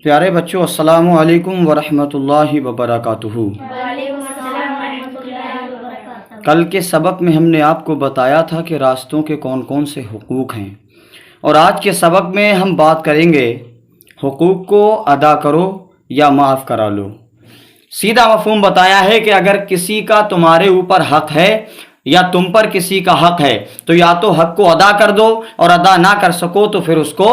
پیارے بچوں، السلام علیکم ورحمۃ اللہ وبرکاتہ۔ وعلیکم السلام ورحمۃ اللہ وبرکاتہ۔ کل کے سبق میں ہم نے آپ کو بتایا تھا کہ راستوں کے کون کون سے حقوق ہیں، اور آج کے سبق میں ہم بات کریں گے حقوق کو ادا کرو یا معاف کرا لو۔ سیدھا مفہوم بتایا ہے کہ اگر کسی کا تمہارے اوپر حق ہے یا تم پر کسی کا حق ہے تو یا تو حق کو ادا کر دو، اور ادا نہ کر سکو تو پھر اس کو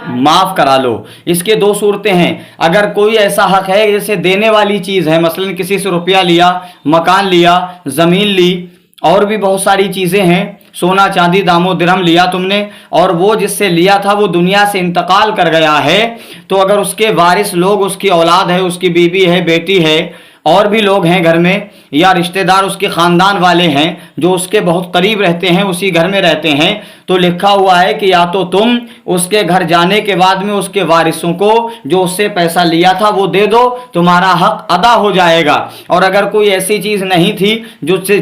معاف کرا لو۔ اس کے دو صورتیں ہیں۔ اگر کوئی ایسا حق ہے جیسے دینے والی چیز ہے، مثلا کسی سے روپیہ لیا، مکان لیا، زمین لی، اور بھی بہت ساری چیزیں ہیں، سونا چاندی دام و درہم لیا تم نے، اور وہ جس سے لیا تھا وہ دنیا سے انتقال کر گیا ہے، تو اگر اس کے وارث لوگ، اس کی اولاد ہے، اس کی بیوی ہے، بیٹی ہے، اور بھی لوگ ہیں گھر میں، یا رشتہ دار اس کے خاندان والے ہیں جو اس کے بہت قریب رہتے ہیں، اسی گھر میں رہتے ہیں، تو لکھا ہوا ہے کہ یا تو تم اس کے گھر جانے کے بعد میں اس کے وارثوں کو جو اس سے پیسہ لیا تھا وہ دے دو، تمہارا حق ادا ہو جائے گا۔ اور اگر کوئی ایسی چیز نہیں تھی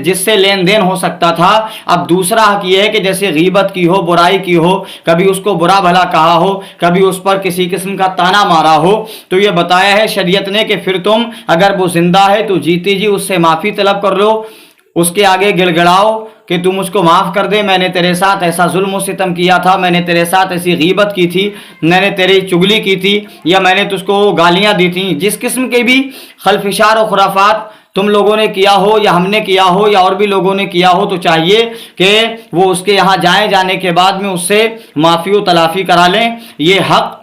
جس سے لین دین ہو سکتا تھا، اب دوسرا حق یہ ہے کہ جیسے غیبت کی ہو، برائی کی ہو، کبھی اس کو برا بھلا کہا ہو، کبھی اس پر کسی قسم کا تانا مارا ہو، تو یہ بتایا ہے شریعت نے کہ پھر تم، اگر وہ زندہ ہے تو جیتی جی اس سے معافی طلب کر لو، اس کے آگے گڑ گڑاؤ کہ تم اس کو معاف کر دے، میں نے تیرے ساتھ ایسا ظلم و ستم کیا تھا، میں نے تیرے ساتھ ایسی غیبت کی تھی، میں نے تیری چگلی کی تھی، یا میں نے تجھ کو گالیاں دی تھیں، جس قسم کے بھی خلفشار و خرافات تم لوگوں نے کیا ہو یا ہم نے کیا ہو یا اور بھی لوگوں نے کیا ہو، تو چاہیے کہ وہ اس کے یہاں جائیں، جانے کے بعد میں اس سے معافی و تلافی کرا لیں، یہ حق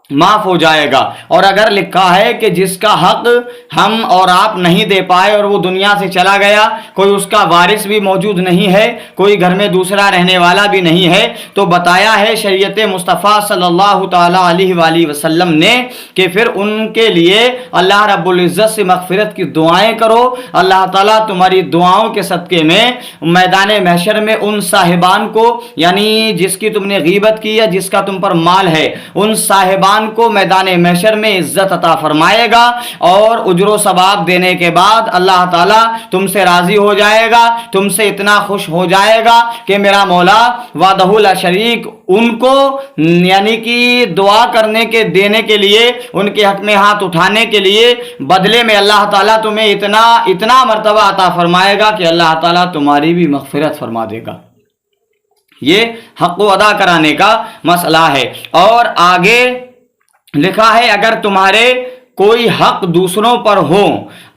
معاف ہو جائے گا۔ اور اگر لکھا ہے کہ جس کا حق ہم اور آپ نہیں دے پائے اور وہ دنیا سے چلا گیا، کوئی اس کا وارث بھی موجود نہیں ہے، کوئی گھر میں دوسرا رہنے والا بھی نہیں ہے، تو بتایا ہے شریعت مصطفیٰ صلی اللہ تعالیٰ علیہ وآلہ وسلم نے کہ پھر ان کے لیے اللہ رب العزت سے مغفرت کی دعائیں کرو، اللہ تعالیٰ تمہاری دعاؤں کے صدقے میں میدان محشر میں ان صاحبان کو، یعنی جس کی تم نے غیبت کی یا جس کا تم پر مال ہے، ان صاحبان کو میدان محشر میں عزت عطا فرمائے گا، اور اجر و ثواب دینے کے بعد اللہ تعالیٰ تم سے راضی ہو جائے گا، تم سے اتنا خوش ہو جائے گا کہ میرا مولا وحدہ لا شریک ان کو، یعنی کہ دعا کرنے کے دینے کے لیے، ان کے حق میں ہاتھ اٹھانے کے لیے بدلے میں اللہ تعالیٰ تمہیں اتنا مرتبہ عطا فرمائے گا کہ اللہ تعالیٰ تمہاری بھی مغفرت فرما دے گا۔ یہ حق کو ادا کرانے کا مسئلہ ہے۔ اور آگے لکھا ہے اگر تمہارے کوئی حق دوسروں پر ہو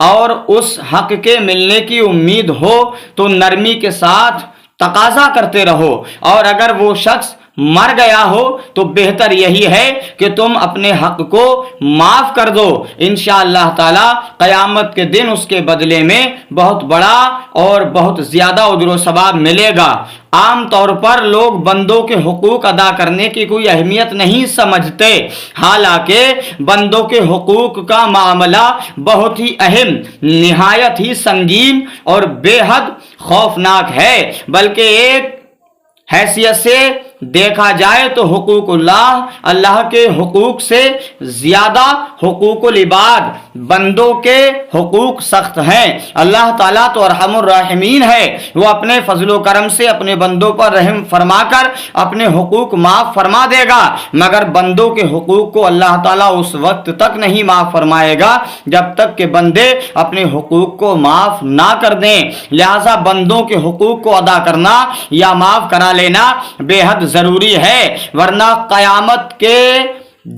اور اس حق کے ملنے کی امید ہو تو نرمی کے ساتھ تقاضا کرتے رہو، اور اگر وہ شخص مر گیا ہو تو بہتر یہی ہے کہ تم اپنے حق کو معاف کر دو، انشاءاللہ تعالی قیامت کے دن اس کے بدلے میں بہت بڑا اور بہت زیادہ اجر و ثواب ملے گا۔ عام طور پر لوگ بندوں کے حقوق ادا کرنے کی کوئی اہمیت نہیں سمجھتے، حالانکہ بندوں کے حقوق کا معاملہ بہت ہی اہم، نہایت ہی سنگین اور بے حد خوفناک ہے، بلکہ ایک حیثیت سے دیکھا جائے تو حقوق اللہ کے حقوق سے زیادہ حقوق العباد، بندوں کے حقوق سخت ہیں۔ اللہ تعالیٰ تو ارحم الراحمین ہے، وہ اپنے فضل و کرم سے اپنے بندوں پر رحم فرما کر اپنے حقوق معاف فرما دے گا، مگر بندوں کے حقوق کو اللہ تعالیٰ اس وقت تک نہیں معاف فرمائے گا جب تک کہ بندے اپنے حقوق کو معاف نہ کر دیں۔ لہذا بندوں کے حقوق کو ادا کرنا یا معاف کرا لینا بے حد ضروری ہے، ورنہ قیامت کے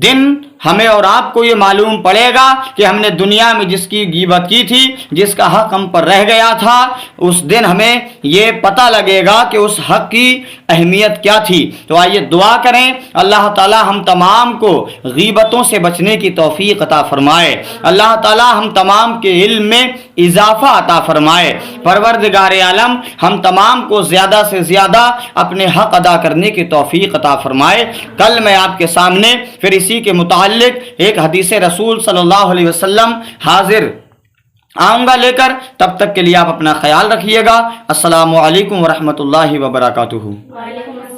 دن ہمیں اور آپ کو یہ معلوم پڑے گا کہ ہم نے دنیا میں جس کی غیبت کی تھی، جس کا حق ہم پر رہ گیا تھا، اس دن ہمیں یہ پتہ لگے گا کہ اس حق کی اہمیت کیا تھی۔ تو آئیے دعا کریں اللہ تعالی ہم تمام کو غیبتوں سے بچنے کی توفیق عطا فرمائے، اللہ تعالی ہم تمام کے علم میں اضافہ عطا فرمائے، پروردگار عالم ہم تمام کو زیادہ سے زیادہ اپنے حق ادا کرنے کی توفیق عطا فرمائے۔ کل میں آپ کے سامنے پھر اسی کے متعلق ایک حدیث رسول صلی اللہ علیہ وسلم حاضر آؤں گا لے کر، تب تک کے لیے آپ اپنا خیال رکھیے گا۔ السلام علیکم ورحمۃ اللہ وبرکاتہ۔ وعلیکم السلام۔